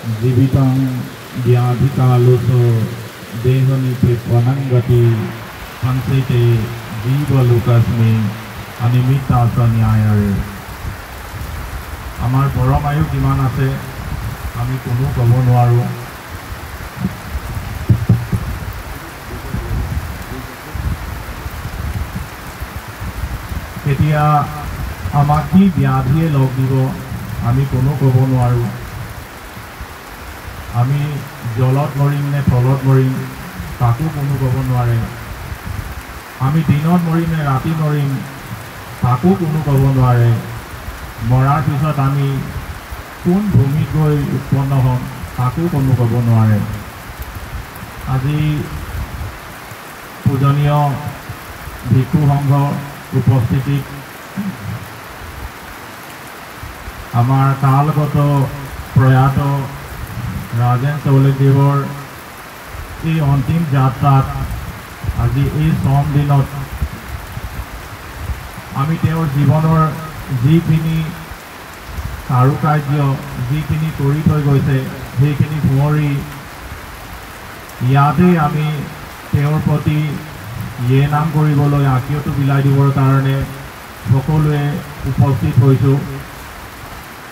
जीवितं व्याधिकालोचो देहनिपे पनंगति संसेते जीवलोकस्मि अनिमित्तास न्यायरे आमार परम आयु किमान आछे आमी कोनो कब नोवारो केতিয়া आमाक की व्याधिये लग दिब आमी कोनो कब नोवारो आमी जलत मरिम ने तलत मरिम ताको कोनो कब नोवारे आमी दिनत मरिम ने राति मरिम ताको कोनो कब नोवारे मरार पिছত आमी कोन भूमित गई उत्पन्न हम ताको कोनो कब नोवारे আজি पूजनीय भिक्षु संघ उपस्थिति आमार कालगत प्रयात राजेन चौलेदेवर এই अंतिम যাত্রাত আজি এই শ্ৰম দিনত আমি তেওঁৰ জীৱনৰ যিখিনি কাৰুকাৰ্য যিখিনি কৰি থৈ গৈছে সেইখিনি ভুঁৱৰি ইয়াতে আমি তেওঁৰ প্ৰতি ইয়ে নাম কৰিবলৈ আকিয়টো বিলাই দিবৰ কাৰণে সকলোৱে উপস্থিত হৈছোঁ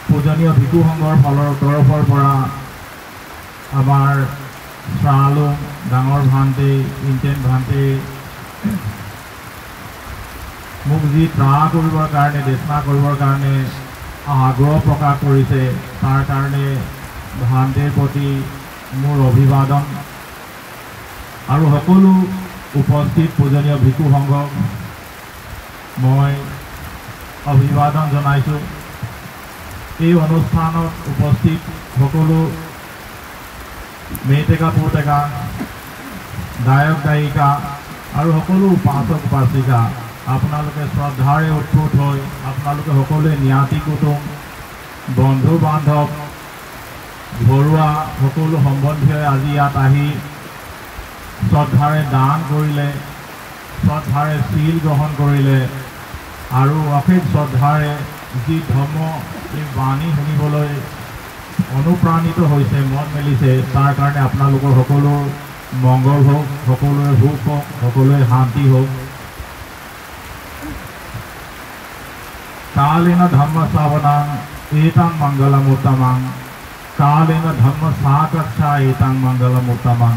পূজনীয় ভিক্ষু সংঘৰ তৰফৰ পৰা आमार श्रालु डांगर भान्ते इंटेन भान्ते मुख जी त्राह करिबर कारणे देशना करिबर कारणे आग्रह प्रकाश करिसे तार कारणे भान्तेर प्रति मोर अभिवादन आरु सकलो उपस्थित पूजनीय भिक्षु संघक मैं अभिवादन जनाइछु এই অনুষ্ঠানত उपस्थित सकलो मेटेका पुटेका गायक गायिका और सकलो उपासक उपासिका आपनालोके श्रद्धारे उत्थुत हय आपनालोके सकलोए न्याति कुटुम बंधु बान्धव घरुआ सकलो सम्बन्धीय आज इयात आहि श्रद्धारे दान करिले श्रद्धारे शील ग्रहण करिले और अशेष श्रद्धारे जी धर्म बाणी शुनिबलै अनुप्राणित होइसे मन मेलिसे तार कारणे आपनालोকৰ সকলো मंगल होक सकलोरे सुख होक सकलोरे शांति होक कालेन धर्म श्रावणां एतां मंगलमुत्तमां कालेन धर्म साकक्षा एतां मंगलमुत्तमां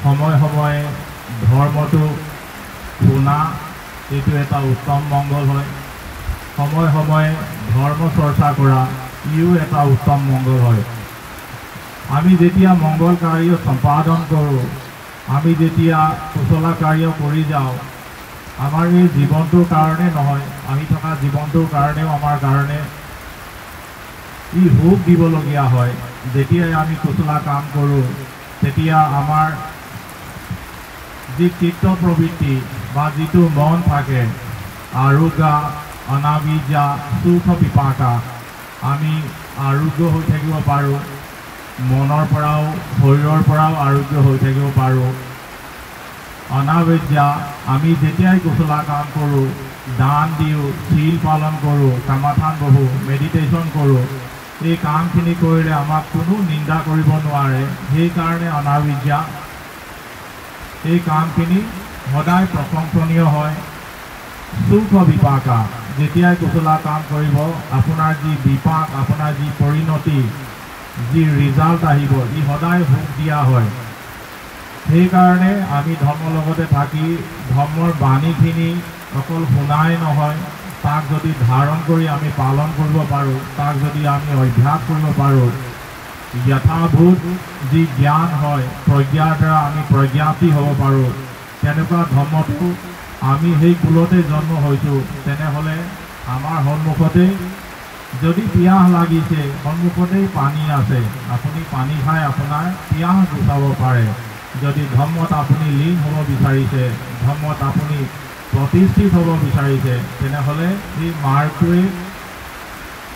समय समय धर्मটো শুনা एतु एटा उत्तम मंगल है समय समय धर्म चर्चा करा इो एटा उत्तम मंगल है आमी जेतिया मंगल कार्य सम्पादन करो आमी जेतिया कुशला कार्य करि जाओ आमार ये जीवनटोर कारणे নহয় आमी थका जीवनटोर कारणेও आमार कारणे इ भोग दिबलगिया হয় जेतिया आमी कुशला काम करो तेतिया आमार जी चित्त प्रवृत्ति बा जितु मन थाके आरोग्य अनाबिजा सुख विपाका आमी आरोग्य हो থাকিব পাৰো মনৰ পৰাও শৰীৰৰ পৰাও আৰোগ্য হৈ থাকিব পাৰো অনাবেজ্যা আমি যেতিয়াই কুশলা কাম কৰো দান দিও শীল পালন কৰো কামাথান বহু মেডিটেশন কৰো এই কামখিনি কৰিলে আমাক কোনো নিন্দা কৰিব নোৱাৰে সেই কাৰণে অনাবেজ্যা এই কামখিনি সদায় প্ৰশংসনীয় হয় सुख विपाका जेतिया कुशला काम करिब आपुनार जी विपाक आपुनार जी परिणति जी रिजाल्ट आहिब इ सदाय सुख दिया है সেই कारणे आमी धर्म लगते थाकी धर्मर बाणीखिनि अकल शुनाय নহয় ताक जदि धारण करि आमी पालन करिब पारो ताक जदि आमी अभ्यास करिब पारो यथाभूत जी ज्ञान है प्रज्ञार द्वारा आमी प्रज्ञाति हब पारो तेनेका धर्मটো आमी हे कुलते जन्म होइছো तेनेहले आमार सन्मुखते जदि पियाह लागिसे सन्मुखते पानी आछे आपुनि पानी खाय आपुनार पियाह गुचाब पारे जदि धर्मत आपुनि लीन हब बिचारिसे धर्मत आपुनि प्रतिष्ठित हब बिचारिसे तेनेहले এই मार्गটোৱে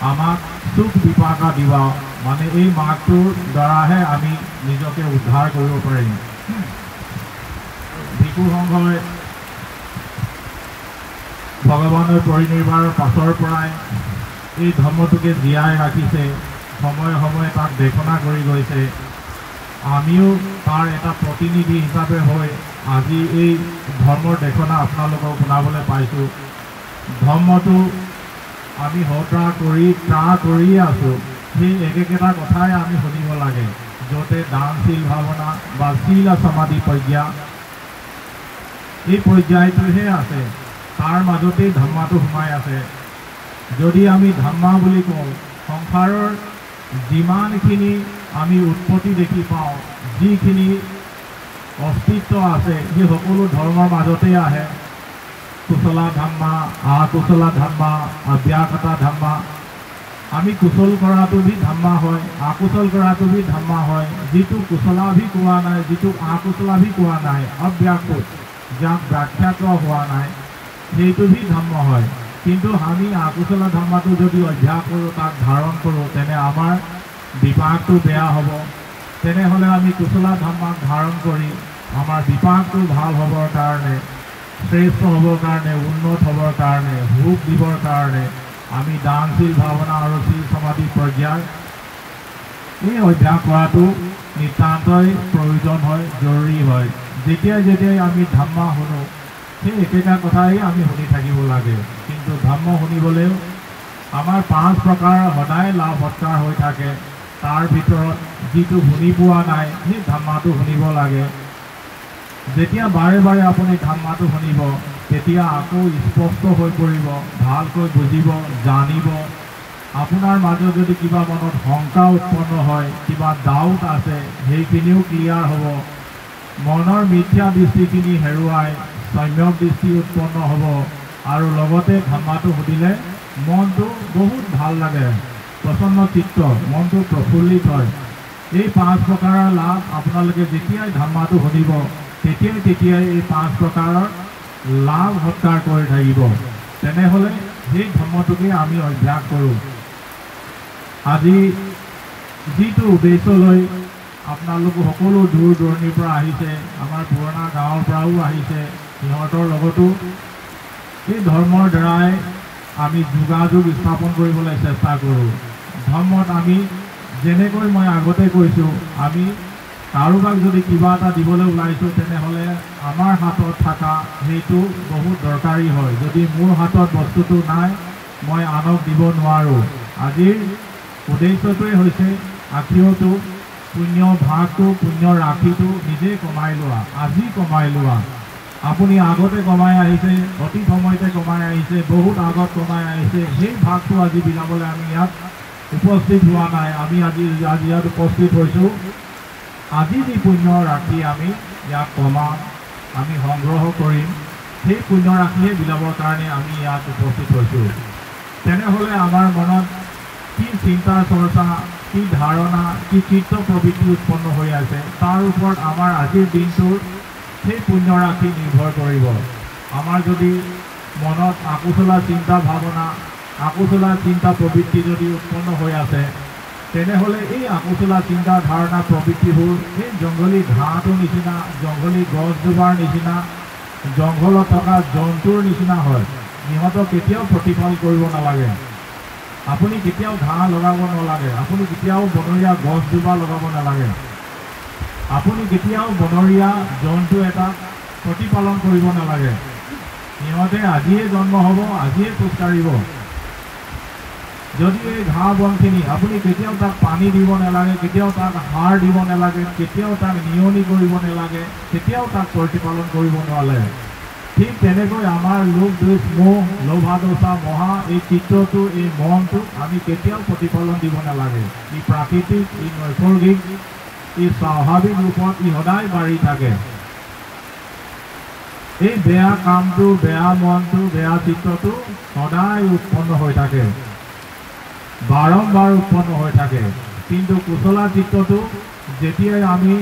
आमाक सुख विपाका दिबा माने এই मार्गটোৰ দ্বাৰাহে আমি নিজকে উদ্ধাৰ কৰিব পাৰিম भिक्षु সংঘই भगवान परिनिर्वाणर पाछर पराय এই ধৰ্মটোকে জীয়াই ৰাখিছে সময়ে সময়ে তাক দেশনা কৰি গৈছে। আমিও তাৰ এটা প্ৰতিনিধি হিচাপে হৈ আজি এই ধৰ্মৰ দেশনা আপোনালোকক শুনাবলৈ পাইছোঁ। ধৰ্মটো আমি হত্যা কৰিয়ে আছোঁ। সেই একেটা কথাই আমি শুনিব লাগে, য'তে দানশীল ভাৱনা বা শীল সমাধি প্ৰজ্ঞা এই পৰ্যায়টোহে আছে, তাৰ মাজতেই ধৰ্মাটো সোমাই আছে। যদি আমি ধৰ্মা বুলি কওঁ, সংসাৰৰ যিমানখিনি আমি উৎপত্তি দেখি পাওঁ, যিখিনি অস্তিত্ব আছে, সেই সকলো ধৰ্মৰ মাজতেই আহে। কুশলা ধৰ্মা, আকুশলা ধৰ্মা, অব্যাকতা ধৰ্মা। আমি কুশল কৰাটো ভি ধৰ্মা হয়, আকুশল কৰাটো ভি ধৰ্মা হয়। যিটো কুশলা ভি কোৱা নাই, যিটো আকুশলা ভি কোৱা নাই, অব্যাকুত, যাক ব্যাখ্যাত হোৱা নাই, সেইটো ভি ধৰ্ম হয়। কিন্তু আমি আকুশলা ধৰ্মাটো যদি অভ্যাস কৰোঁ, তাক ধাৰণ কৰোঁ, তেনে আমাৰ বিপাকটো বেয়া হ'ব। তেনেহ'লে আমি কুশলা ধৰ্মাক ধাৰণ কৰি আমাৰ বিপাকটো ভাল হ'বৰ কাৰণে, শ্ৰেষ্ঠ হ'বৰ কাৰণে, উন্নত হ'বৰ কাৰণে, সুখ দিবৰ কাৰণে আমি দানশীল ভাৱনা আৰু শীল সমাধি প্ৰজ্ঞাৰ এই অভ্যাস কৰাটো নিতান্তই প্ৰয়োজন হয়, জৰুৰী হয়। যেতিয়াই আমি ধৰ্ম শুনো, সেই একেটা কথাই আমি শুনি থাকিব লাগে। কিন্তু ধৰ্ম শুনিবলৈও আমাৰ 5 প্ৰকাৰ সদায় লাভ সৎকাৰ হৈ থাকে। তাৰ ভিতৰত যিটো শুনি পোৱা নাই, সেই ধৰ্মাটো শুনিব লাগে। যেতিয়া বাৰে বাৰে আপুনি ধৰ্মাটো শুনিব, তেতিয়া আকৌ স্পষ্ট হৈ পৰিব, ভালকৈ বুজিব, জানিব। আপোনাৰ মাজত যদি কিবা মনত শংকা উৎপন্ন হয়, কিবা ডাউট আছে, সেইখিনিও ক্লিয়াৰ হ'ব। মনৰ মিথ্যা দৃষ্টিখিনি হেৰুৱাই সম্যক দৃষ্টি উৎপন্ন হ'ব। আৰু লগতে ধৰ্মাটো শুনিলে মনটো বহুত ভাল লাগে, প্ৰসন্ন চিত্ত, মনটো প্ৰফুল্লিত হয়। এই 5 প্ৰকাৰৰ লাভ আপোনালোকে যেতিয়াই ধৰ্মাটো শুনিব, তেতিয়াই এই 5 প্ৰকাৰৰ লাভ সৎকাৰ কৰি থাকিব। তেনেহ'লে সেই ধৰ্মটোকে আমি অভ্যাস কৰোঁ। আজি যিটো উদ্দেশ্যলৈ আপোনালোক সকলো দূৰ দূৰণিৰ পৰা আহিছে, আমাৰ পুৰণা গাঁৱৰ পৰাও আহিছে, সিহঁতৰ লগতো এই ধৰ্মৰ দ্বাৰাই আমি যোগাযোগ স্থাপন কৰিবলৈ চেষ্টা কৰোঁ। ধৰ্মত আমি যেনেকৈ মই আগতে কৈছোঁ, আমি কাৰোবাক যদি কিবা এটা দিবলৈ ওলাইছোঁ, তেনেহ'লে আমাৰ হাতত থকা সেইটো বহুত দৰকাৰী হয়। যদি মোৰ হাতত বস্তুটো নাই, মই আনক দিব নোৱাৰোঁ। আজিৰ উদ্দেশ্যটোৱে হৈছে আখিওটো পুণ্য ভাগটো, পুণ্য ৰাশিটো নিজে কমাই লোৱা, আজি কমাই লোৱা। আপুনি আগতে কমাই আহিছে, অতি সময়তে কমাই আহিছে, বহুত আগত কমাই আহিছে, সেই ভাগটো আজি বিলাবলৈ আমি ইয়াত উপস্থিত হোৱা নাই। আমি আজি ইয়াত উপস্থিত হৈছোঁ। আজি যি পুণ্য ৰাশি আমি ইয়াত কমাম, আমি সংগ্ৰহ কৰিম, সেই পুণ্য ৰাশিয়ে বিলাবৰ কাৰণে আমি ইয়াত উপস্থিত হৈছোঁ। তেনেহ'লে আমাৰ মনত কি চিন্তা চৰ্চা, কি ধাৰণা, কি চিত্ত প্ৰবৃত্তি উৎপন্ন হৈ আছে, তাৰ ওপৰত আমাৰ আজিৰ দিনটোৰ সেই পুণ্য ৰাশি নিৰ্ভৰ কৰিব। আমাৰ যদি মনত আকুশলা চিন্তা ভাৱনা, আকুশলা চিন্তা প্ৰবৃত্তি যদি উৎপন্ন হৈ আছে, তেনেহ'লে এই আকুশলা চিন্তা ধাৰণা প্ৰবৃত্তিবোৰ এই জংঘলী ঘাঁহটোৰ নিচিনা, জংঘলী গছজোপাৰ নিচিনা, জংঘলত থকা জন্তুৰ নিচিনা হয়। সিহঁতক কেতিয়াও প্ৰতিপাল কৰিব নালাগে। আপুনি কেতিয়াও ঘাঁহ লগাব নালাগে, আপুনি কেতিয়াও বনৰীয়া গছজোপা লগাব নালাগে, আপুনি কেতিয়াও বনৰীয়া জন্তু এটা প্ৰতিপালন কৰিব নালাগে। সিহঁতে আজিয়ে জন্ম হ'ব, আজিয়ে খোজ কাঢ়িব। যদি এই ঘাঁহ বনখিনি আপুনি কেতিয়াও তাক পানী দিব নালাগে, কেতিয়াও তাক সাৰ দিব নালাগে, কেতিয়াও তাক নিয়নি কৰিব নালাগে, কেতিয়াও তাক প্ৰতিপালন কৰিব নোৱাৰে। ঠিক তেনেকৈ আমাৰ লোভ দ্বেষ মোহ লোভাদোষা মহা এই চিত্ৰটো, এই মনটোক আমি কেতিয়াও প্ৰতিপালন দিব নালাগে। ই প্ৰাকৃতিক, ই নৈসৰ্গিক, ই স্বাভাৱিক ৰূপত ই সদায় বাঢ়ি থাকে। এই বেয়া কামটো, বেয়া মনটো, বেয়া চিত্ৰটো সদায় উৎপন্ন হৈ থাকে, বাৰম্বাৰ উৎপন্ন হৈ থাকে। কিন্তু কুশলা চিত্ৰটো যেতিয়াই আমি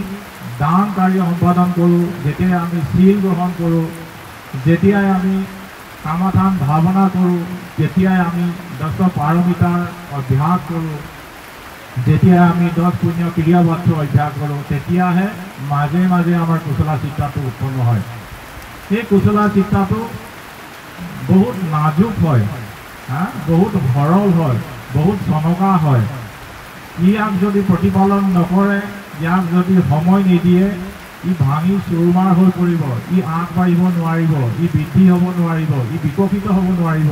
দান কাৰ্য সম্পাদন কৰোঁ, যেতিয়াই আমি শীল গ্ৰহণ কৰোঁ, যেতিয়াই আমি কামাধান ভাৱনা কৰোঁ, যেতিয়াই আমি 10 পাৰমিতাৰ অভ্যাস কৰোঁ, যেতিয়াই আমি 10 পুণ্য ক্ৰিয়াবদ্ধ অভ্যাস কৰোঁ, তেতিয়াহে মাজে মাজে আমাৰ কুশলা চিত্ৰাটো উৎপন্ন হয়। সেই কুশলা চিত্ৰাটো বহুত নাজুক হয়, বহুত সৰল হয়, বহুত চনকা হয়। ইয়াক যদি প্ৰতিপালন নকৰে, ইয়াক যদি সময় নিদিয়ে, ই ভাঙি চুৰমাৰ হৈ পৰিব, ই আগবাঢ়িব নোৱাৰিব, ই বৃদ্ধি হ'ব নোৱাৰিব, ই বিকশিত হ'ব নোৱাৰিব।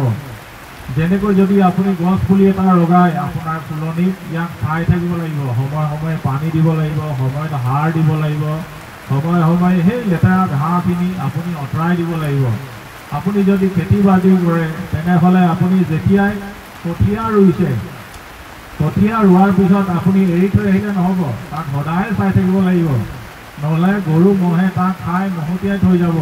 যেনেকৈ যদি আপুনি গছ পুলি এটা লগাই আপোনাৰ ফুলনিত, ইয়াক চাই থাকিব লাগিব, সময়ে সময়ে পানী দিব লাগিব, সময়ত সাৰ দিব লাগিব, সময়ে সময়ে সেই লেতেৰা ঘাঁহখিনি আপুনি আঁতৰাই দিব লাগিব। আপুনি যদি খেতি বাতি কৰে, তেনেহ'লে আপুনি যেতিয়াই কঠীয়া ৰুইছে, কঠীয়া ৰোৱাৰ পিছত আপুনি এৰি থৈ আহিলে নহ'ব, তাক সদায় চাই থাকিব লাগিব, নহ'লে গৰু মহে তাক খাই মহতিয়াই থৈ যাব।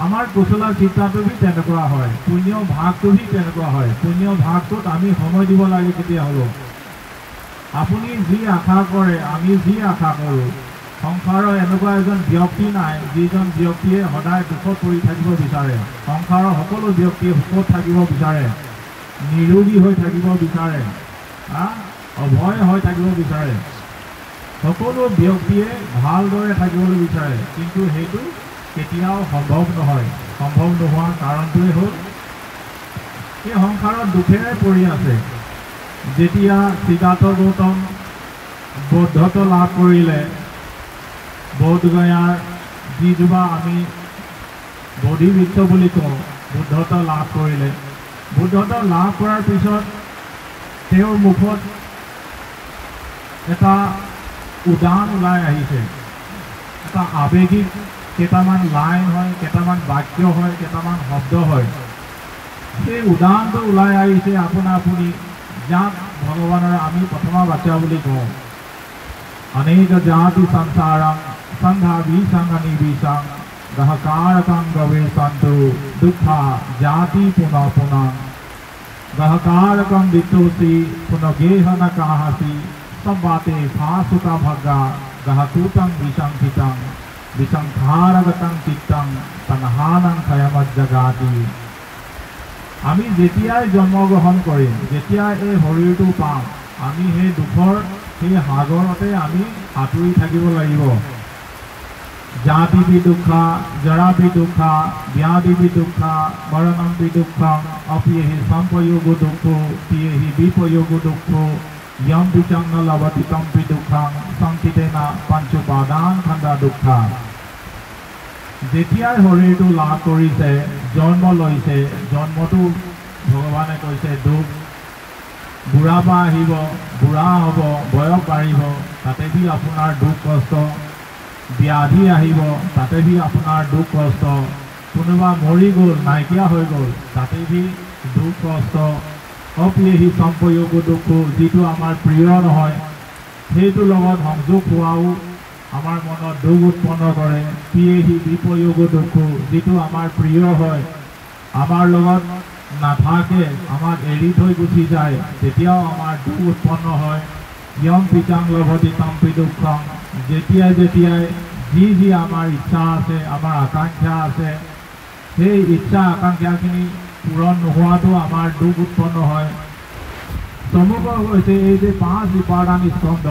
আমাৰ কুশলা চিন্তাটো বি তেনেকুৱা হয়, পুণ্য ভাগটো বি তেনেকুৱা হয়। পুণ্য ভাগটোত আমি সময় দিব লাগে। কেতিয়া হ'ব আপুনি যি আশা কৰে, আমি যি আশা কৰোঁ, সংসাৰৰ এনেকুৱা এজন ব্যক্তি নাই যিজন ব্যক্তিয়ে সদায় দুখত পৰি থাকিব বিচাৰে। সংসাৰৰ সকলো ব্যক্তিয়ে সুখত থাকিব বিচাৰে, নিৰোগী হৈ থাকিব বিচাৰে, অভয় হৈ থাকিব বিচাৰে। সকলো ব্যক্তিয়ে ভালদৰে থাকিবলৈ বিচাৰে, কিন্তু সেইটো কেতিয়াও সম্ভৱ নহয়। সম্ভৱ নোহোৱাৰ কাৰণটোৱে হ'ল এই সংসাৰত দুখেৰে পৰি আছে। যেতিয়া সিদ্ধাৰ্থ গৌতম বৌদ্ধত্ব লাভ কৰিলে, বৌদ্ধগয়াৰ যিজোপা আমি বোধিবৃক্ষ বুলি কওঁ, বুদ্ধত্ব লাভ কৰিলে। বুদ্ধত্ব লাভ কৰাৰ পিছত তেওঁৰ মুখত এটা উদান ওলাই আহিছে, এটা আৱেগিক কেইটামান লাইন হয়, কেইটামান বাক্য হয়, কেইটামান শব্দ হয়। সেই উদানটো ওলাই আহিছে আপোনা আপুনি, যাক ভগৱানৰ আমি প্ৰথমা বাচ্চা বুলি কওঁ। অনেক জাতি সংসাৰং সংঘা বিসংগনি বিসং গহকাৰকং গৱেষন্তু দুঃখা জাতি পুনঃ পুনঃ গহকারকং বিতোষি পুনঃগেহ ন কাহাসি সব্বাতে ফাসুকা ভগ্গা গহকূতং বিসংখিতং বিসংখারগতং চিত্তং তনহানং ক্ষয়মজ্জগাতি। আমি যেতিয়াই জন্মগ্ৰহণ কৰিম, যেতিয়াই এই শৰীৰটো পাম, আমি সেই দুখৰ সেই সাগৰতে আমি সাঁতুৰি থাকিব লাগিব। জাতি বি দুঃখা, জৰা বি দুঃখা, ব্যাধি বি দুঃখা, মৰণং বি দুঃখং, অপিয়েহি সম্পয়োগ দুঃখ, পিয়েহি বিপয়োগ দুঃখ, ইয়ং বিচং ন লভতি তং বি দুঃখং, সংকিতেনা পঞ্চোপাদান খণ্ডা দুঃখা। যেতিয়াই শৰীৰটো লাভ কৰিছে, জন্ম লৈছে, জন্মটো ভগৱানে কৈছে দুখ। বুঢ়া পা আহিব, বুঢ়া হ'ব, বয়স বাঢ়িব, তাতে বি আপোনাৰ দুখ কষ্ট। ব্যাধি আহিব, তাতে বি আপোনাৰ দুখ কষ্ট। কোনোবা মৰি গ'ল, নাইকিয়া হৈ গ'ল, তাতে বি দুখ কষ্ট। অপ্ৰিয়েহি সম্পয়োগ দুখ, যিটো আমাৰ প্ৰিয় নহয়, সেইটোৰ লগত সংযোগ হোৱাও আমাৰ মনত দুখ উৎপন্ন কৰে। পিয়েহি বিপয়োগ দুখ, যিটো আমাৰ প্ৰিয় হয়, আমাৰ লগত নাথাকে, আমাক এৰি থৈ গুচি যায়, তেতিয়াও আমাৰ দুখ উৎপন্ন হয়। ইয়ং পিচাং লভতি তম্পি দুঃখং, যেতিয়াই যেতিয়াই যি আমাৰ ইচ্ছা আছে, আমাৰ আকাংক্ষা আছে, সেই ইচ্ছা আকাংক্ষাখিনি পূৰণ নোহোৱাটো আমাৰ দুখ উৎপন্ন হয়। চমুকৈ হৈছে এই যে 5 উপাদান স্কন্ধ,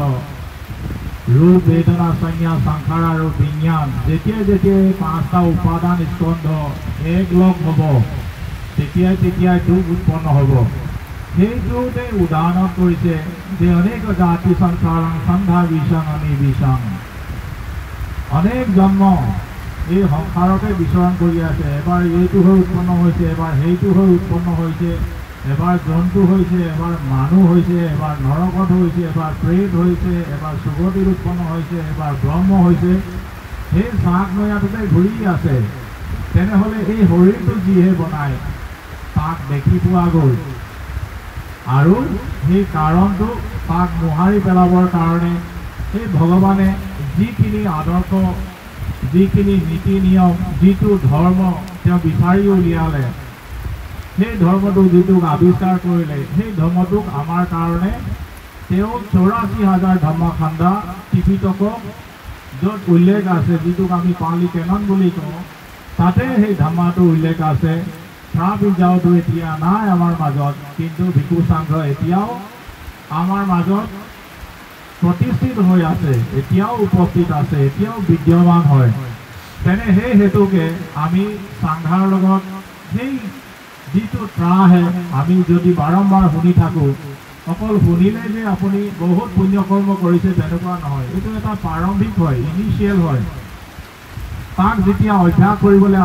ৰূপ বেদনা সংজ্ঞা সংখাৰ আৰু বিজ্ঞান, যেতিয়াই যেতিয়াই 5টা উপাদান স্কন্ধ এক লগ হ'ব, তেতিয়াই তেতিয়াই দুখ উৎপন্ন হ'ব। সেইটোতে উদাহৰণ কৰিছে যে অনেক জাতি সংসাৰং সন্ধ্যা বিসং আমি বিসং, অনেক জন্ম এই সংসাৰতে বিচৰণ কৰি আছে। এবাৰ এইটো হৈ উৎপন্ন হৈছে, এবাৰ সেইটো হৈ উৎপন্ন হৈছে, এবাৰ জন্তু হৈছে, এবাৰ মানুহ হৈছে, এবাৰ নৰকত হৈছে, এবাৰ প্ৰেত হৈছে, এবাৰ সুগতিত উৎপন্ন হৈছে, এবাৰ ব্ৰহ্ম হৈছে। সেই চাক নৈয়াটোতে ঘূৰি আছে। তেনেহ'লে এই শৰীৰটো যিহে বনায়, তাক দেখি পোৱা গ'ল, আৰু সেই কাৰণটো তাক মোহাৰি পেলাবৰ কাৰণে সেই ভগৱানে যিখিনি আদৰ্শ, যিখিনি নীতি নিয়ম, যিটো ধৰ্ম তেওঁ বিচাৰি উলিয়ালে, সেই ধৰ্মটো যিটোক আৱিষ্কাৰ কৰিলে, সেই ধৰ্মটোক আমাৰ কাৰণে তেওঁ 84,000 ধৰ্মখণ্ড ত্ৰিপিটকক য'ত উল্লেখ আছে, যিটোক আমি পালি কেনন বুলি কওঁ, তাতে সেই ধৰ্মটো উল্লেখ আছে। প্ৰাবিজাওটো এতিয়া নাই আমাৰ মাজত, কিন্তু ভিক্ষু সংঘ এতিয়াও আমাৰ মাজত প্ৰতিষ্ঠিত হৈ আছে, এতিয়াও উপস্থিত আছে, এতিয়াও বিদ্যমান হয়। তেনে সেই হেতুকে আমি সংঘৰ লগত সেই যিটো ত্ৰাহে আমি যদি বাৰম্বাৰ শুনি থাকোঁ, অকল শুনিলে যে আপুনি বহুত পুণ্য কৰ্ম কৰিছে তেনেকুৱা নহয়। এইটো এটা প্ৰাৰম্ভিক হয়, ইনিচিয়েল হয়। তাক যেতিয়া অভ্যাস কৰিবলৈ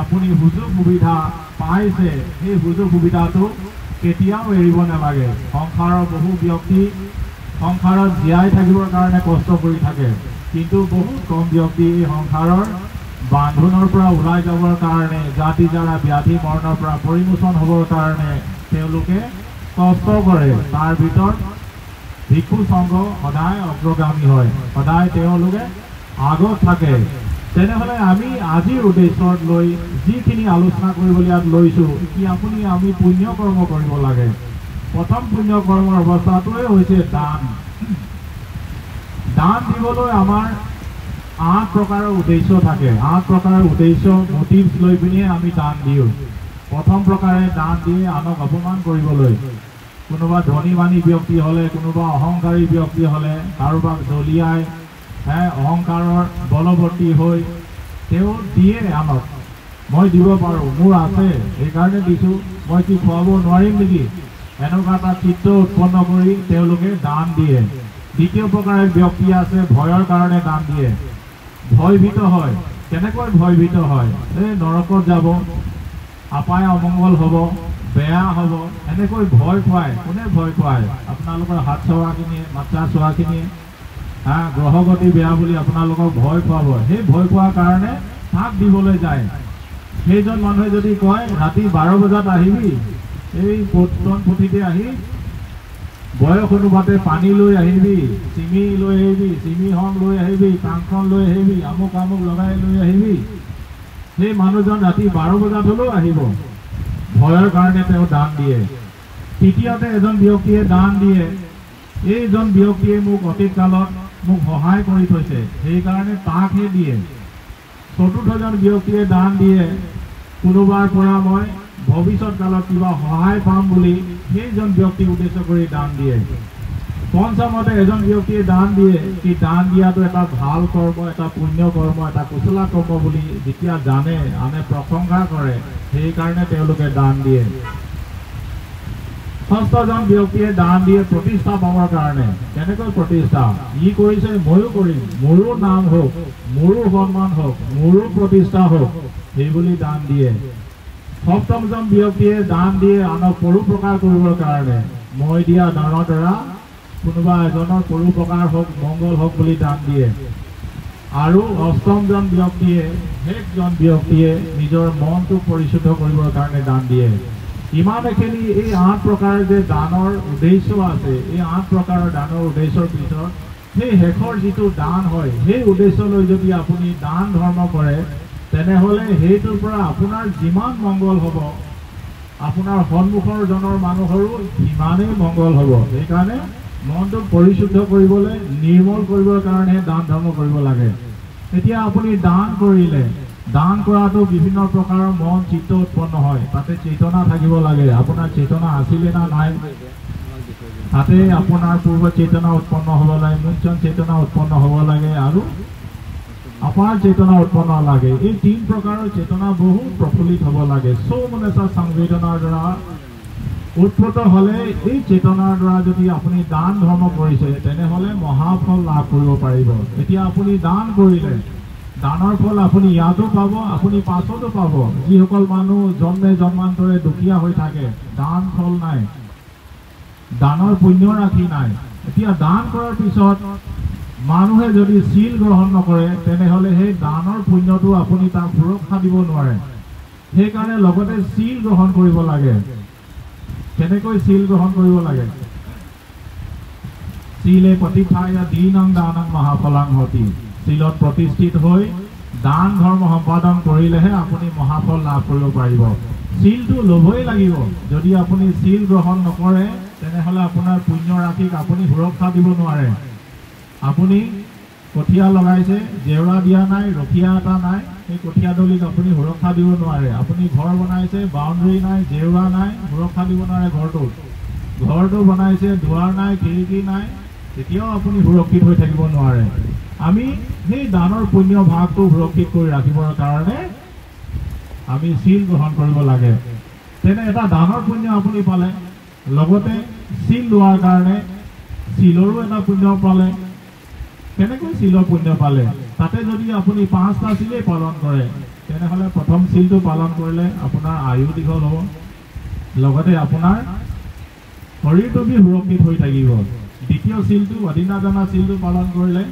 আপুনি সুযোগ সুবিধা পাইছে, সেই সুযোগ সুবিধাটো কেতিয়াও এৰিব নালাগে। সংসাৰৰ বহু ব্যক্তি সংসাৰত জীয়াই থাকিবৰ কাৰণে কষ্ট কৰি থাকে, কিন্তু বহুত কম ব্যক্তি এই সংসাৰৰ বান্ধোনৰ পৰা ওলাই যাবৰ কাৰণে, জাতি জাৰা ব্যাধি মৰণৰ পৰা পৰিমোচন হ'বৰ কাৰণে তেওঁলোকে কষ্ট কৰে। তাৰ ভিতৰত ভিক্ষু সংঘ সদায় অগ্ৰগামী হয়, সদায় তেওঁলোকে আগত থাকে। তেনেহ'লে আমি আজিৰ উদ্দেশ্যত লৈ যিখিনি আলোচনা কৰিবলৈ ইয়াত লৈছোঁ, কি আমি পুণ্য কৰ্ম কৰিব লাগে। প্ৰথম পুণ্য কৰ্মৰ অৱস্থাটোৱে হৈছে দান। দান দিবলৈ আমাৰ 8 প্ৰকাৰৰ উদ্দেশ্য থাকে। 8 প্ৰকাৰৰ উদ্দেশ্য মটিভছ লৈ পিনে আমি দান দিওঁ। প্ৰথম প্ৰকাৰে দান দিয়ে আনক অপমান কৰিবলৈ। কোনোবা ধনী মানী ব্যক্তি হ'লে, কোনোবা অহংকাৰী ব্যক্তি হ'লে, কাৰোবাক দলিয়াই অহংকাৰৰ বলৱৰ্তী হৈ তেওঁ দিয়ে আনক। মই দিব পাৰোঁ, মোৰ আছে, সেইকাৰণে দিছোঁ, মই কি খুৱাব নোৱাৰিম নেকি, এনেকুৱা এটা চিত্ৰ উৎপন্ন কৰি তেওঁলোকে দান দিয়ে। দ্বিতীয় প্ৰকাৰৰ ব্যক্তি আছে ভয়ৰ কাৰণে দান দিয়ে। ভয়ভীত হয়। কেনেকৈ ভয়ভীত হয়? এই নৰকত যাব, আপায় অমংগল হ'ব, বেয়া হ'ব, এনেকৈ ভয় খুৱায়। কোনে ভয় খুৱায়? আপোনালোকৰ হাত চোৱাখিনিয়ে, মাত্ৰা চোৱাখিনিয়ে গ্ৰহগতি বেয়া বুলি আপোনালোকক ভয় খুৱাব। সেই ভয় খোৱাৰ কাৰণে তাক দিবলৈ যায়। সেইজন মানুহে যদি কয় ৰাতি 12 বজাত আহিবি, এই পটন পুথিতে আহি বয়স অনুপাতে পানী লৈ আহিবি, চিমি লৈ আহিবি, চিমিহং লৈ আহিবি, কাংখন লৈ আহিবি, আমুক আমুক লগাই লৈ আহিবি। সেই মানুহজন ৰাতি 12 বজাত হ'লেও আহিব। ভয়ৰ কাৰণে তেওঁ দান দিয়ে। তৃতীয়তে এজন ব্যক্তিয়ে দান দিয়ে, এইজন ব্যক্তিয়ে মোক অতীত কালত মোক সহায় কৰি থৈছে, সেইকাৰণে তাকহে দিয়ে। চতুৰ্থজন ব্যক্তিয়ে দান দিয়ে, কোনোবাৰ পৰা মই ভৱিষ্যত কালত কিবা সহায় পাম বুলি সেইজন ব্যক্তিক উদ্দেশ্য কৰি দান দিয়ে। পঞ্চমতে এজন ব্যক্তিয়ে দান দিয়ে, কি দান দিয়াটো এটা ভাল কৰ্ম, এটা পুণ্য কৰ্ম, এটা কুশলা কৰ্ম বুলি যেতিয়া জানে, আনে প্ৰশংসা কৰে, সেইকাৰণে তেওঁলোকে দান দিয়ে। ষষ্ঠজন ব্যক্তিয়ে দান দিয়ে প্ৰতিষ্ঠা পাবৰ কাৰণে। কেনেকৈ প্ৰতিষ্ঠা? ই কৰিছে ময়ো কৰিম, মোৰো নাম হওক, মোৰো সন্মান হওক, মোৰো প্ৰতিষ্ঠা হওক, সেইবুলি দান দিয়ে। সপ্তমজন ব্যক্তিয়ে দান দিয়ে আনক পৰোপকাৰ কৰিবৰ কাৰণে। মই দিয়া দানৰ দ্বাৰা কোনোবা এজনৰ পৰোপকাৰ হওক, মংগল হওক বুলি দান দিয়ে। আৰু অষ্টমজন ব্যক্তিয়ে, শেষজন ব্যক্তিয়ে নিজৰ মনটো পৰিশুদ্ধ কৰিবৰ কাৰণে দান দিয়ে। ইমানখিনি এই 8 প্ৰকাৰ যে দানৰ উদ্দেশ্য আছে, এই 8 প্ৰকাৰৰ দানৰ উদ্দেশ্যৰ ভিতৰত সেই শেষৰ যিটো দান হয়, সেই উদ্দেশ্যলৈ যদি আপুনি দান ধৰ্ম কৰে, তেনেহ'লে সেইটোৰ পৰা আপোনাৰ যিমান মংগল হ'ব, আপোনাৰ সন্মুখৰ জনৰ মানুহৰো সিমানেই মংগল হ'ব। সেইকাৰণে মনটোক পৰিশুদ্ধ কৰিবলৈ, নিৰ্মল কৰিবৰ কাৰণেহে দান ধৰ্ম কৰিব লাগে। এতিয়া আপুনি দান কৰিলে, দান কৰাটো বিভিন্ন প্ৰকাৰৰ মন চিত্ত উৎপন্ন হয়। তাতে চেতনা থাকিব লাগে। আপোনাৰ চেতনা আছিলে না নাই, তাতে আপোনাৰ পূৰ্ব চেতনা উৎপন্ন হ'ব লাগে, মুঞ্চন চেতনা উৎপন্ন হ'ব লাগে, আৰু अपार चेतना उत्पन्न लगे। ये 3 प्रकार चेतना बहु प्रफुल्लित हब लगे। सौमनसा संवेदनार द्वारा उत्पन्न हले এই চেতনাৰ দ্বাৰা যদি আপুনি দান ধৰ্ম কৰিছে তেনেহলে মহাফল লাভ কৰিব পাৰিব। এতিয়া আপুনি দান কৰিলে দানৰ ফল আপুনি ইয়াতো পাব, আপুনি পাছতো পাব। যিসকল মানুহ জন্মে জন্মান্তৰে দুখীয়া হৈ থাকে, দান ফল নাই, দানৰ পুণ্য ৰাখি নাই। এতিয়া দান কৰাৰ পিছত মানুহে যদি শীল গ্ৰহণ নকৰে তেনেহলে সেই দানৰ পুণ্যটো আপুনি তাক সুৰক্ষা দিব নোৱাৰে। সেইকাৰণে লগতে শীল গ্ৰহণ কৰিব লাগে। কেনেকৈ শীল গ্ৰহণ কৰিব লাগে? শীলে প্ৰতিষ্ঠায় দীনং দানং মহাফলাং হতি। শীলত প্ৰতিষ্ঠিত হৈ দান ধৰ্ম সম্পাদন কৰিলেহে আপুনি মহাফল লাভ কৰিব পাৰিব। শীলটো ল'বই লাগিব। যদি আপুনি শীল গ্ৰহণ নকৰে তেনেহলে আপোনাৰ পুণ্য ৰাশিক আপুনি সুৰক্ষা দিব নোৱাৰে। আপুনি কঠীয়া লগাইছে, জেওৰা দিয়া নাই, ৰখীয়া এটা নাই, এই কঠীয়াদলিক আপুনি সুৰক্ষা দিব নোৱাৰে। আপুনি ঘৰ বনাইছে, বাউণ্ডাৰী নাই, জেওৰা নাই, সুৰক্ষা দিব নোৱাৰে ঘৰটোত। ঘৰটো বনাইছে, দুৱাৰ নাই, খিৰিকী নাই, তেতিয়াও আপুনি সুৰক্ষিত হৈ থাকিব নোৱাৰে। আমি সেই দানৰ পুণ্য ভাগটো সুৰক্ষিত কৰি ৰাখিবৰ কাৰণে আমি শীল গ্ৰহণ কৰিব লাগে। তেনে এটা দানৰ পুণ্য আপুনি পালে, লগতে চিল লোৱাৰ কাৰণে চিলৰো এটা পুণ্য পালে। কেনেকৈ চিলৰ পুণ্য পালে? তাতে যদি আপুনি 5টা চিলেই পালন কৰে তেনেহ'লে প্ৰথম চিলটো পালন কৰিলে আপোনাৰ আয়ু দীঘল হ'ব, লগতে আপোনাৰ শৰীৰটো সুৰক্ষিত হৈ থাকিব। দ্বিতীয় চিলটো অদিনাজনা চিলটো পালন কৰিলে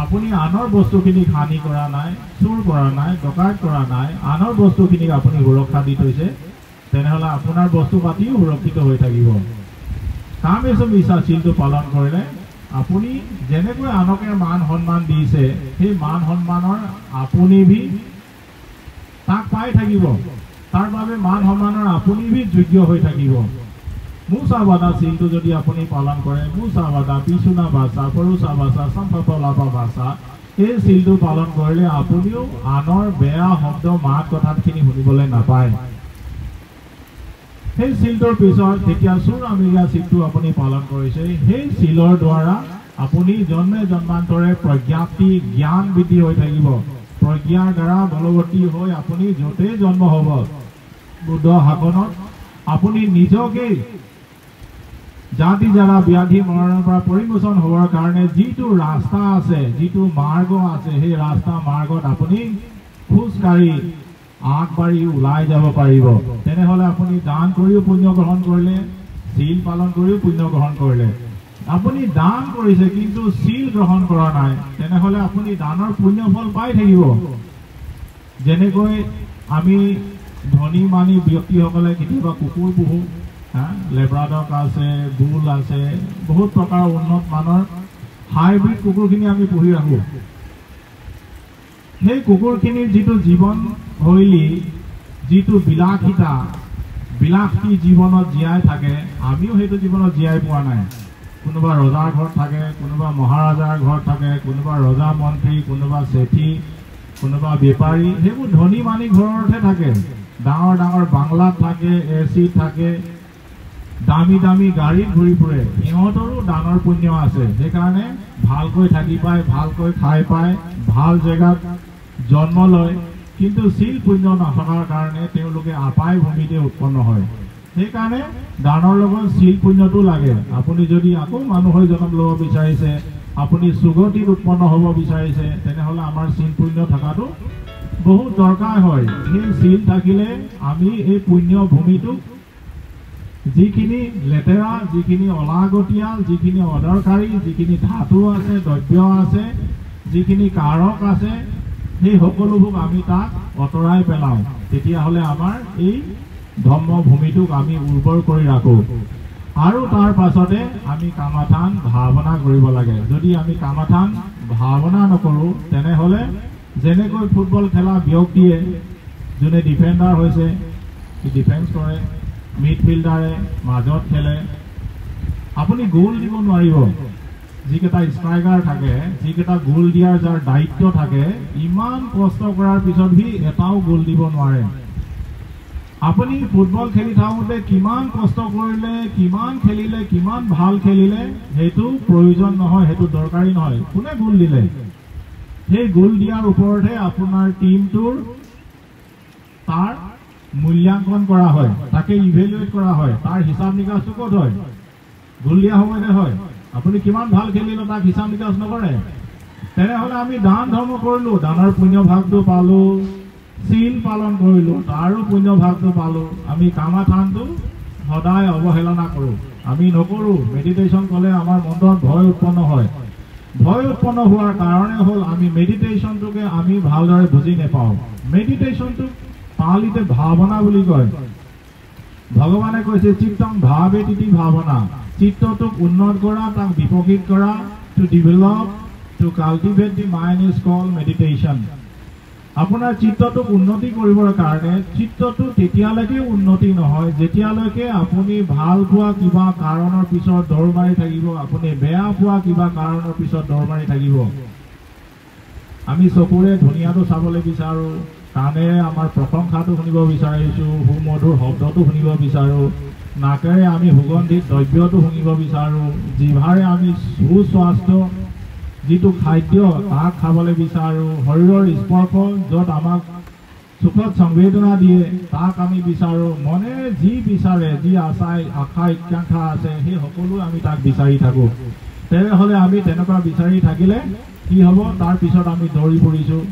আপুনি আনৰ বস্তুখিনিক হানি কৰা নাই, চুৰ কৰা নাই, ডকাইত কৰা নাই, আনৰ বস্তুখিনিক আপুনি সুৰক্ষা দি থৈছে, তেনেহ'লে আপোনাৰ বস্তু পাতিও সুৰক্ষিত হৈ থাকিব। কামেশু মিছা চিলটো পালন কৰিলে আপুনি যেনেকৈ আনকে মান সন্মান দিছে সেই মান সন্মানৰ আপুনি তাক পাই থাকিব, তাৰ বাবে মান সন্মানৰ আপুনি যোগ্য হৈ থাকিব। মুছাবাদা চিলটো যদি আপুনি পালন কৰে, মুছাবাদা পিছুনা ভাষা পৰুষা ভাষা সম্পলাপা ভাষা, এই চিলটো পালন কৰিলে আপুনিও আনৰ বেয়া শব্দ মাত কথাখিনি শুনিবলৈ নাপায়। সেই চিলটোৰ পিছত যেতিয়া চুৰামিয়া চিলটো আপুনি পালন কৰিছে, সেই চিলৰ দ্বাৰা আপুনি জন্মে জন্মান্তৰে প্ৰজ্ঞাপ্তি জ্ঞান বৃদ্ধি হৈ থাকিব। প্ৰজ্ঞাৰ দ্বাৰা বলৱতী হৈ আপুনি য'তেই জন্ম হ'ব বুদ্ধ শাসনত আপুনি নিজকে জাতি জাৰা ব্যাধি মৰণৰ পৰা পৰিমোচন হোৱাৰ কাৰণে যিটো ৰাস্তা আছে, যিটো মাৰ্গ আছে, সেই ৰাস্তা মাৰ্গত আপুনি খোজকাঢ়ি আগবাঢ়ি ওলাই যাব পাৰিব। তেনেহ'লে আপুনি দান কৰিও পুণ্য গ্ৰহণ কৰিলে, চিল পালন কৰিও পুণ্য গ্ৰহণ কৰিলে। আপুনি দান কৰিছে কিন্তু চিল গ্ৰহণ কৰা নাই, তেনেহ'লে আপুনি দানৰ পুণ্য ফল পাই থাকিব। যেনেকৈ আমি ধনী মানি ব্যক্তিসকলে কেতিয়াবা কুকুৰ পোহো, লেব্ৰাডক আছে, বুল আছে, বহুত প্ৰকাৰৰ উন্নত মানৰ হাইব্ৰিড কুকুৰখিনি আমি পুহি ৰাখোঁ। সেই কুকুৰখিনিৰ যিটো জীৱন শৈলী, যিটো বিলাসী জীৱনত জীয়াই থাকে, আমিও সেইটো জীৱনত জীয়াই পোৱা নাই। কোনোবা ৰজাৰ ঘৰত থাকে, কোনোবা মহাৰাজাৰ ঘৰত থাকে, কোনোবা ৰজা মন্ত্ৰী, কোনোবা চেঠি, কোনোবা বেপাৰী, সেইবোৰ ধনী মানি ঘৰতহে থাকে। ডাঙৰ ডাঙৰ বাংলাত থাকে, এচি থাকে, দামী দামী গাড়ীত ঘূৰি ফুৰে। সিহঁতৰো দানৰ পুণ্য আছে, সেইকাৰণে ভালকৈ থাকি পায়, ভালকৈ খাই পায়, ভাল জেগাত জন্ম লয়। কিন্তু চিল পুণ্য নথকাৰ কাৰণে তেওঁলোকে আপায় ভূমিতে উৎপন্ন হয়। সেইকাৰণে দানৰ লগত চিল পুণ্যটো লাগে। আপুনি যদি আকৌ মানুহ হৈ জন্ম ল'ব বিচাৰিছে, আপুনি সুগতিত উৎপন্ন হ'ব বিচাৰিছে, তেনেহ'লে আমাৰ চিল পুণ্য থকাটো বহুত দৰকাৰ হয়। সেই চিল থাকিলে আমি এই পুণ্য ভূমিটোক যিখিনি লেতেৰা, যিখিনি অলাগতিয়াল, যিখিনি অদৰকাৰী, যিখিনি ধাতু আছে, দ্ৰব্য আছে, যিখিনি কাৰক আছে, সেই সকলোবোৰ আমি তাক আঁতৰাই পেলাওঁ। তেতিয়াহ'লে আমাৰ এই ধৰ্ম ভূমিটোক আমি উৰ্বৰ কৰি ৰাখোঁ। আৰু তাৰ পাছতে আমি কামাথান ভাৱনা কৰিব লাগে। যদি আমি কামাথান ভাৱনা নকৰোঁ, তেনেহ'লে যেনেকৈ ফুটবল খেলা ব্যক্তিয়ে যোনে ডিফেণ্ডাৰ হৈছে সি ডিফেন্স কৰে, মিডফিল্ডাৰে মাজত খেলে, আপুনি গ'ল দিব নোৱাৰিব। যিকেইটা ষ্ট্ৰাইকাৰ থাকে, যিকেইটা গ'ল দিয়াৰ যাৰ দায়িত্ব থাকে, ইমান কষ্ট কৰাৰ পিছত সি এটাও গ'ল দিব নোৱাৰে। আপুনি ফুটবল খেলি থাকোঁতে কিমান কষ্ট কৰিলে, কিমান খেলিলে, কিমান ভাল খেলিলে, সেইটো প্ৰয়োজন নহয়, সেইটো দৰকাৰী নহয়। কোনে গ'ল দিলে, সেই গ'ল দিয়াৰ ওপৰতহে আপোনাৰ টিমটোৰ তাৰ মূল্যাংকন কৰা হয়, তাকে ইভেলুৱেট কৰা হয়, তাৰ হিচাপ নিকাচটো ক'ত হয়? গ'ল দিয়া সময়তে হয়। আপুনি কিমান ভাল খেলিলে তাক হিচাপ নিকাচ নকৰে। তেনেহ'লে আমি দান ধৰ্ম কৰিলোঁ, দানৰ পুণ্য ভাগটো পালোঁ, চিল পালন কৰিলোঁ, তাৰো পুণ্য ভাগটো পালোঁ। আমি কামাথানটো সদায় অৱহেলনা কৰোঁ, আমি নকৰোঁ। মেডিটেশ্যন ক'লে আমাৰ মনত ভয় উৎপন্ন হয়। ভয় উৎপন্ন হোৱাৰ কাৰণে হ'ল আমি মেডিটেশ্যনটোকে আমি ভালদৰে বুজি নাপাওঁ। মেডিটেশ্যনটোক পালিতে ভাৱনা বুলি কয়। ভগৱানে কৈছে চিত্তং ভাৱে তিতি ভাৱনা, চিত্তটোক উন্নত কৰা, তাক বিকশিত কৰা, to develop, to cultivate the mind is called meditation. আপোনাৰ চিত্তটোক উন্নতি কৰিবৰ কাৰণে চিত্তটো তেতিয়ালৈকে উন্নতি নহয় যেতিয়ালৈকে আপুনি ভাল পোৱা কিবা কাৰণৰ পিছত দৌৰ মাৰি থাকিব, আপুনি বেয়া পোৱা কিবা কাৰণৰ পিছত দৌৰ মাৰি থাকিব। আমি চকুৰে ধুনীয়াটো চাবলৈ বিচাৰোঁ, কাণেৰে আমাৰ প্ৰশংসাটো শুনিব বিচাৰিছোঁ, সুমধুৰ শব্দটো শুনিব বিচাৰোঁ, নাকেৰে আমি সুগন্ধিত দ্ৰব্যটো শুনিব বিচাৰোঁ, জিভাৰে আমি সুস্বাস্থ্য যিটো খাদ্য তাক খাবলৈ বিচাৰোঁ, শৰীৰৰ স্পৰ্শ য'ত আমাক সুখত সংবেদনা দিয়ে তাক আমি বিচাৰোঁ মনে যি বিচাৰে যি আশা আকাংক্ষা আছে সেই সকলো আমি তাক বিচাৰি থাকোঁ তেনেহ'লে আমি তেনেকুৱা বিচাৰি থাকিলে কি হ'ব তাৰ পিছত আমি দৌৰি ফুৰিছোঁ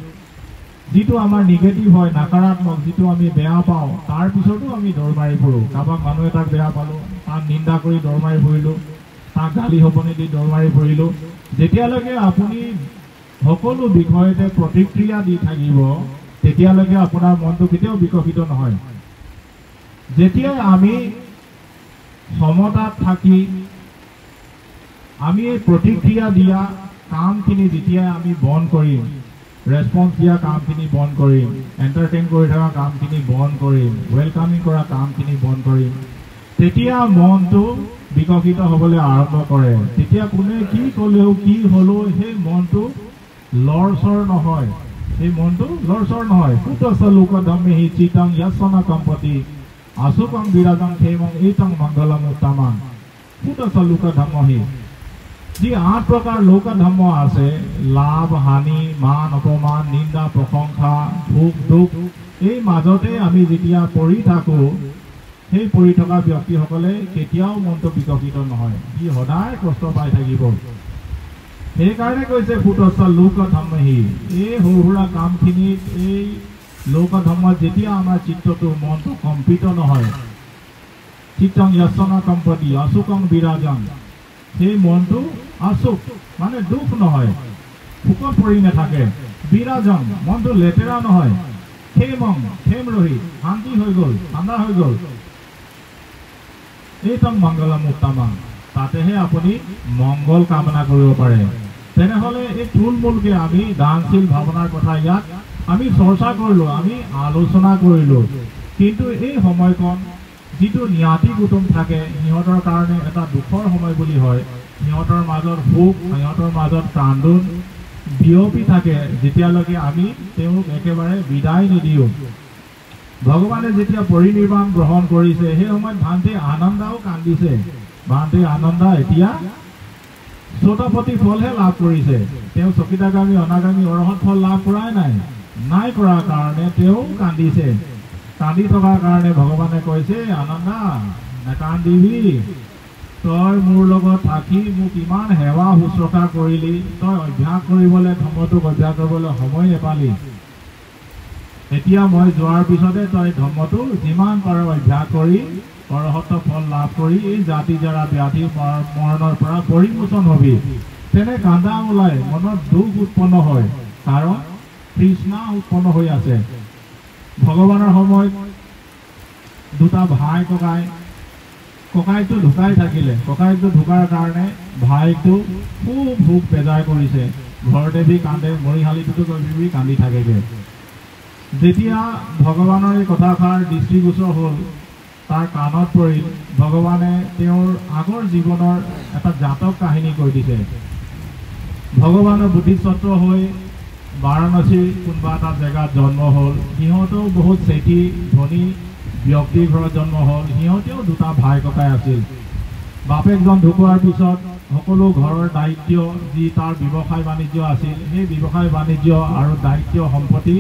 যিটো আমাৰ নিগেটিভ হয় নাকাৰাত্মক যিটো আমি বেয়া পাওঁ তাৰ পিছতো আমি দৌৰ মাৰি ফুৰোঁ কাৰোবাক মানুহ এটাক বেয়া পালোঁ তাক নিন্দা কৰি দৌৰ মাৰি ফুৰিলোঁ তাক গালি সপনি দি দৌৰ মাৰি ফুৰিলোঁ যেতিয়ালৈকে আপুনি সকলো বিষয়তে প্ৰতিক্ৰিয়া দি থাকিব তেতিয়ালৈকে আপোনাৰ মনটো কেতিয়াও বিকশিত নহয় যেতিয়াই আমি সমতাত থাকি আমি এই প্ৰতিক্ৰিয়া দিয়া কামখিনি যেতিয়াই আমি বন্ধ কৰিম ৰেছপন্স দিয়া কামখিনি বন্ধ কৰিম এণ্টাৰটেইন কৰি থকা কামখিনি বন্ধ কৰিম ৱেলকামিং কৰা কামখিনি বন্ধ কৰিম তেতিয়া মনটো বিকশিত হ'বলৈ আৰম্ভ কৰে তেতিয়া কোনে কি ক'লেও কি হ'লেও সেই মনটো লৰচৰ নহয় সেই মনটো লৰচৰ নহয় কুটস্থ লোক ধম্মেহি চিতং য়াসনা কম্পতি আশুকং বিৰাজং ক্ষেমং এইতং মংগলম উত্তমং কুটস্থ লোক ধম্মহি যি 8 প্ৰকাৰ লোক ধৰ্ম আছে লাভ হানি মান অপমান নিন্দা প্ৰশংসা সুখ দুখ এই মাজতে আমি যেতিয়া পৰি থাকোঁ সেই পৰি থকা ব্যক্তিসকলে কেতিয়াও মনটো বিকশিত নহয় সি সদায় কষ্ট পাই থাকিব সেইকাৰণে কৈছে কুটস্থ লোক ধৰ্মহি এই সৰু সুৰা কামখিনিত এই লোক ধৰ্মত যেতিয়া আমাৰ চিত্তটো মনটো কম্পিত নহয় চিত্তং য়াসনা কম্পতি আশুকং বিৰাজং সেই মনটো আশুক মানে দুখ নহয় সুখত পৰি নাথাকে বিৰাজং মনটো লেতেৰা নহয় ক্ষেমং ক্ষেম ৰহি শান্তি হৈ গ'ল ঠাণ্ডা হৈ গ'ল এইতং মংগলম উত্তমং তাতেহে আপুনি মংগল কামনা কৰিব পাৰে তেনেহ'লে এই থুলমূলকৈ আমি দানশীল ভাৱনাৰ কথা ইয়াত আমি চৰ্চা কৰিলোঁ আমি আলোচনা কৰিলোঁ কিন্তু এই সময়কণ যিটো জ্ঞাতি কুটুম থাকে সিহঁতৰ কাৰণে এটা দুখৰ সময় বুলি হয় সিহঁতৰ মাজত সুখ সিহঁতৰ মাজত কান্দোন বিয়পি থাকে যেতিয়ালৈকে আমি তেওঁক একেবাৰে বিদায় নিদিওঁ ভগৱানে যেতিয়া পৰিনিৰ্বাণ গ্ৰহণ কৰিছে সেই সময়ত ভান্তি আনন্দাও কান্দিছে ভান্তি আনন্দা এতিয়া চৌতাপতি ফলহে লাভ কৰিছে তেওঁ চকিতাগামী অনাগামী অৰহত ফল লাভ কৰাই নাই কৰাৰ কাৰণে তেওঁ কান্দিছে কান্দি থকাৰ কাৰণে ভগৱানে কৈছে আনন্দা নাকান্দিবি তই মোৰ লগত থাকি মোক ইমান সেৱা শুশ্ৰূষা কৰিলি তই অভ্যাস কৰিবলৈ ধৰ্মটোক অভ্যাস কৰিবলৈ সময় নাপালি এতিয়া মই যোৱাৰ পিছতে তই ধৰ্মটো যিমান পাৰ অভ্যাস কৰি অৰহত ফল লাভ কৰি এই জাতি জৰা ব্যাধি মৰণৰ পৰা পৰিমোচন হবি তেনে কান্দা ওলাই মনত দুখ উৎপন্ন হয় কাৰণ তৃষ্ণা উৎপন্ন হৈ আছে ভগৱানৰ সময়ত দুটা ভাই ককাইটো ঢুকাই থাকিলে ককাইটো ঢুকাৰ কাৰণে ভাইটো খুব ভোক বেজাৰ কৰিছে ঘৰতে বি কান্দে মৰিশালীটোতো গৈ কান্দি থাকেগৈ যেতিয়া ভগৱানৰ এই কথাষাৰ দৃষ্টিগোচৰ হ'ল তাৰ কাণত পৰিল ভগৱানে তেওঁৰ আগৰ জীৱনৰ এটা জাতক কাহিনী কৈ দিছে ভগৱানৰ বুদ্ধিচত্ৰ হৈ বাৰাণসীৰ কোনোবা এটা জেগাত জন্ম হ'ল সিহঁতেও বহুত চেঠি ধনী ব্যক্তিৰ ঘৰত জন্ম হ'ল সিহঁতেও দুটা ভাই ককাই আছিল বাপেকজন ঢুকোৱাৰ পিছত সকলো ঘৰৰ দায়িত্ব যি তাৰ ব্যৱসায় বাণিজ্য আছিল সেই ব্যৱসায় বাণিজ্য আৰু দায়িত্ব সম্পত্তি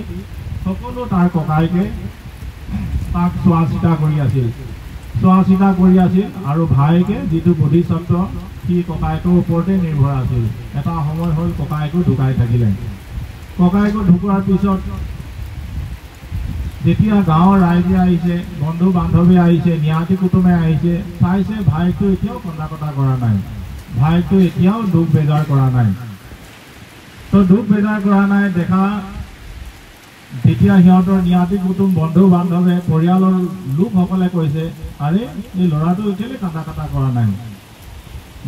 সকলো তাৰ ককাইকে তাক চোৱা চিতা কৰি আছিল আৰু ভাইকে যিটো বুদ্ধিচত্ৰ সি ককাইকৰ ওপৰতে নিৰ্ভৰ আছিল এটা সময় হ'ল ককাইকো ঢুকাই থাকিলে ককাইকো ঢুকোৱাৰ পিছত যেতিয়া গাঁৱৰ ৰাইজে আহিছে বন্ধু বান্ধৱী আহিছে জ্ঞাতি কুটুমে আহিছে চাইছে ভাইকটো এতিয়াও কন্দা কটা কৰা নাই ভাইকটো এতিয়াও দুখ বেজাৰ কৰা নাই তো দুখ বেজাৰ কৰা নাই দেখা যেতিয়া সিহঁতৰ জ্ঞাতি কুটুম বন্ধু বান্ধৱে পৰিয়ালৰ লোকসকলে কৈছে আৰে এই ল'ৰাটো কেলে কান্দা কটা কৰা নাই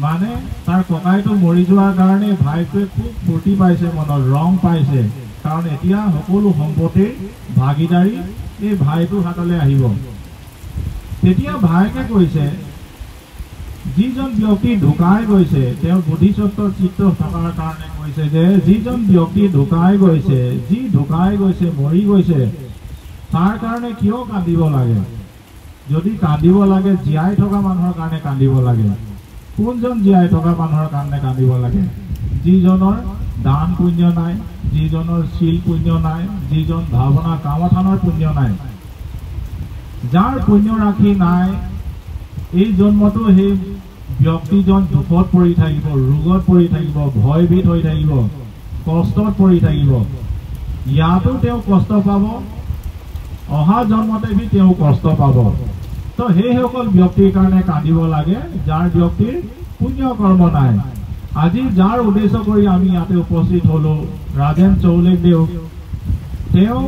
মানে তাৰ ককাইটো মৰি যোৱাৰ কাৰণে ভাইটোৱে খুব ফূৰ্তি পাইছে মনত ৰং পাইছে কাৰণ এতিয়া সকলো সম্পত্তিৰ ভাগিদাৰী এই ভাইটোৰ হাতলৈ আহিব তেতিয়া ভাইকে কৈছে যিজন ব্যক্তি ঢুকাই গৈছে তেওঁৰ বুদ্ধিচত্বৰ চিত্ত থকাৰ কাৰণে কৈছে যে যিজন ব্যক্তি ঢুকাই গৈছে যি ঢুকাই গৈছে মৰি গৈছে তাৰ কাৰণে কিয় কান্দিব লাগে যদি কান্দিব লাগে জীয়াই থকা মানুহৰ কাৰণে কান্দিব লাগে কোনজন জীয়াই থকা মানুহৰ কাৰণে কান্দিব লাগে যিজনৰ দান পুণ্য নাই, যিজনৰ শীল পুণ্য নাই, যিজন ভাৱনা কামথানৰ পুণ্য নাই, যাৰ পুণ্য ৰাখি নাই, এই জন্মতো সেই ব্যক্তিজন দুখত পৰি থাকিব, ৰোগত পৰি থাকিব, ভয়ভীত হৈ থাকিব, কষ্টত পৰি থাকিব। ইয়াতো তেওঁ কষ্ট পাব, অহা জন্মতে ভি তেওঁ কষ্ট পাব। তো সেইসকল ব্যক্তিৰ কাৰণে কান্দিব লাগে যাৰ ব্যক্তিৰ পুণ্য কৰ্ম নাই। আজি যাৰ উদ্দেশ্য কৰি আমি ইয়াতে উপস্থিত হলো, ৰাজেন চৌলেকদেউ, তেওঁ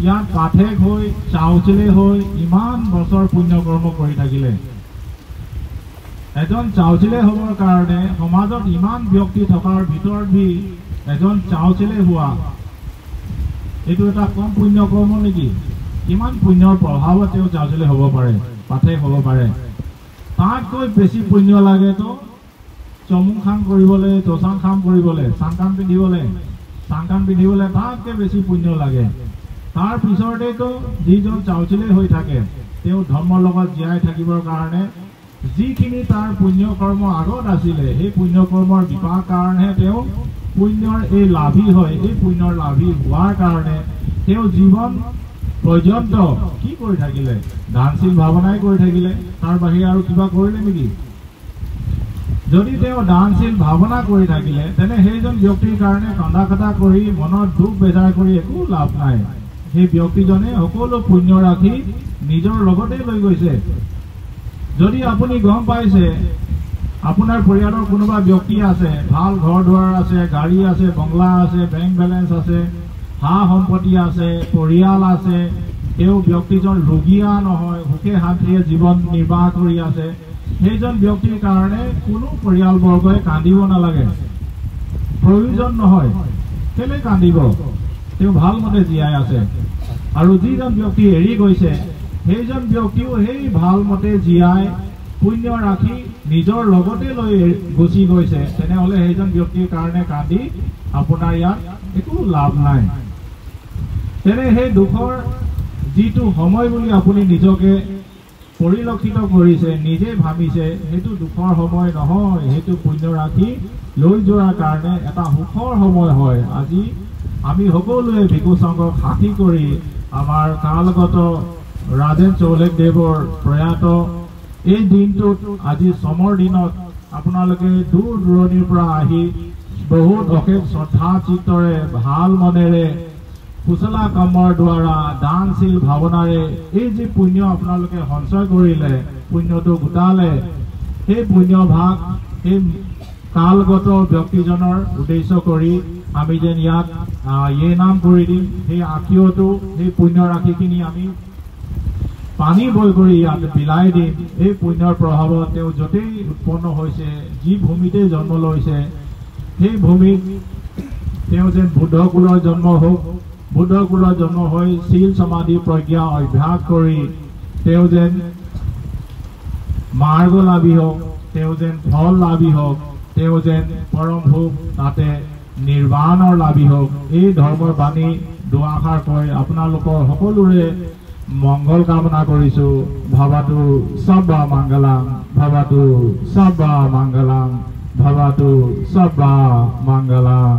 ইয়াত পাঠেক হৈ চাউচিলে হৈ ইমান বছৰ পুণ্য কৰ্ম কৰি থাকিলে। এজন চাউচিলে হ'বৰ কাৰণে সমাজত ইমান ব্যক্তি থকাৰ ভিতৰত ভি এজন চাউচিলে হোৱা, এইটো এটা কম পুণ্য কৰ্ম নেকি? কিমান পুণ্যৰ প্ৰভাৱত তেওঁ চাউচিলে হ'ব পাৰে, পাঠেক হ'ব পাৰে। তাতকৈ বেছি পুণ্য লাগেতো চমু খাম কৰিবলৈ, তোচাং খাম কৰিবলৈ, চাংকান পিন্ধিবলৈ তাতকৈ বেছি পুণ্য লাগে। তাৰ পিছতেতো যিজন চাউচিলে হৈ থাকে, তেওঁ ধৰ্মৰ লগত জীয়াই থাকিবৰ কাৰণে যিখিনি তাৰ পুণ্য কৰ্ম আগত আছিলে, সেই পুণ্য কৰ্মৰ বিপাক কাৰণেহে তেওঁ পুণ্যৰ এই লাভী হয়। এই পুণ্যৰ লাভী হোৱাৰ কাৰণে তেওঁ জীৱন পৰ্যন্ত কি কৰি থাকিলে? দানশীল ভাৱনাই কৰি থাকিলে, তাৰ বাহিৰে আৰু কিবা কৰিলে নেকি? যদি তেওঁ দানশীল ভাৱনা কৰি থাকিলে, তেনে সেইজন ব্যক্তিৰ কাৰণে কান্দা কাটা কৰি মনত দুখ বেজাৰ কৰি একো লাভ নাই। সেই ব্যক্তিজনে সকলো পুণ্য ৰাখি নিজৰ লগতে লৈ গৈছে। যদি আপুনি গম পাইছে আপোনাৰ পৰিয়ালৰ কোনোবা ব্যক্তি আছে, ভাল ঘৰ দুৱাৰ আছে, গাড়ী আছে, বংলা আছে, বেংক বেলেঞ্চ আছে, হা সম্পত্তি আছে, পৰিয়াল আছে, তেওঁ ব্যক্তিজন ৰোগীয়া নহয়, সুখে শান্তিৰে জীৱন নিৰ্বাহ কৰি আছে, সেইজন ব্যক্তিৰ কাৰণে কোনো পৰিয়ালবৰ্গই কান্দিব নালাগে, প্ৰয়োজন নহয়। কেলে কান্দিব? তেওঁ ভাল মতে জীয়াই আছে। আৰু যিজন ব্যক্তি এৰি গৈছে, সেইজন ব্যক্তিও সেই ভাল মতে জীয়াই পুণ্য ৰাখি নিজৰ লগতে লৈ গুচি গৈছে। তেনেহ'লে সেইজন ব্যক্তিৰ কাৰণে কান্দি আপোনাৰ ইয়াত একো লাভ নাই। তেনে সেই দুখৰ যিটো সময় বুলি আপুনি নিজকে পৰিলক্ষিত কৰিছে, নিজে ভাবিছে, সেইটো দুখৰ সময় নহয়, সেইটো পুণ্য ৰাখি লৈ যোৱাৰ কাৰণে এটা সুখৰ সময় হয়। আজি আমি সকলোৱে ভিক্ষু সংঘক সাক্ষী কৰি আমাৰ কালগত ৰাজেন চৌলেকদেৱৰ প্ৰয়াত এই দিনটোত আজি চমৰ দিনত আপোনালোকে দূৰ দূৰণিৰ পৰা আহি বহুত অশেষ শ্ৰদ্ধা চিত্তৰে, ভাল মনেৰে, কুশলা কৰ্মৰ দ্বাৰা, দানশীল ভাৱনাৰে এই যি পুণ্য আপোনালোকে সঞ্চয় কৰিলে, পুণ্যটো গোটালে, সেই পুণ্য ভাগ সেই কালগত ব্যক্তিজনৰ উদ্দেশ্য কৰি আমি যেন ইয়াত নাম কৰি দিম, সেই আশীয়টো, সেই পুণ্য ৰাশিখিনি আমি পানী বৈ কৰি ইয়াত বিলাই দিম। এই পুণ্যৰ প্ৰভাৱত তেওঁ য'তেই উৎপন্ন হৈছে, যি ভূমিতে জন্ম লৈছে, সেই ভূমিত তেওঁ যেন বুদ্ধ কুলৰ জন্ম হওক, বুদ্ধ কুলৰ জন্ম হৈ শীল সমাধি প্ৰজ্ঞা অভ্যাস কৰি তেওঁ যেন মাৰ্গ লাভী হওক, তেওঁ যেন ফল লাভী হওক, তেওঁ যেন পৰম সুখ তাতে নিৰ্বাণৰ লাভী হওক। এই ধৰ্মৰ বাণী দুআষাৰ কৈ আপোনালোকৰ সকলোৰে মংগল কামনা কৰিছো। ভৱতু সব্বা মংগলাং, ভৱতু সব্বা মংগলাং, ভৱতু সব্বা মংগলাং।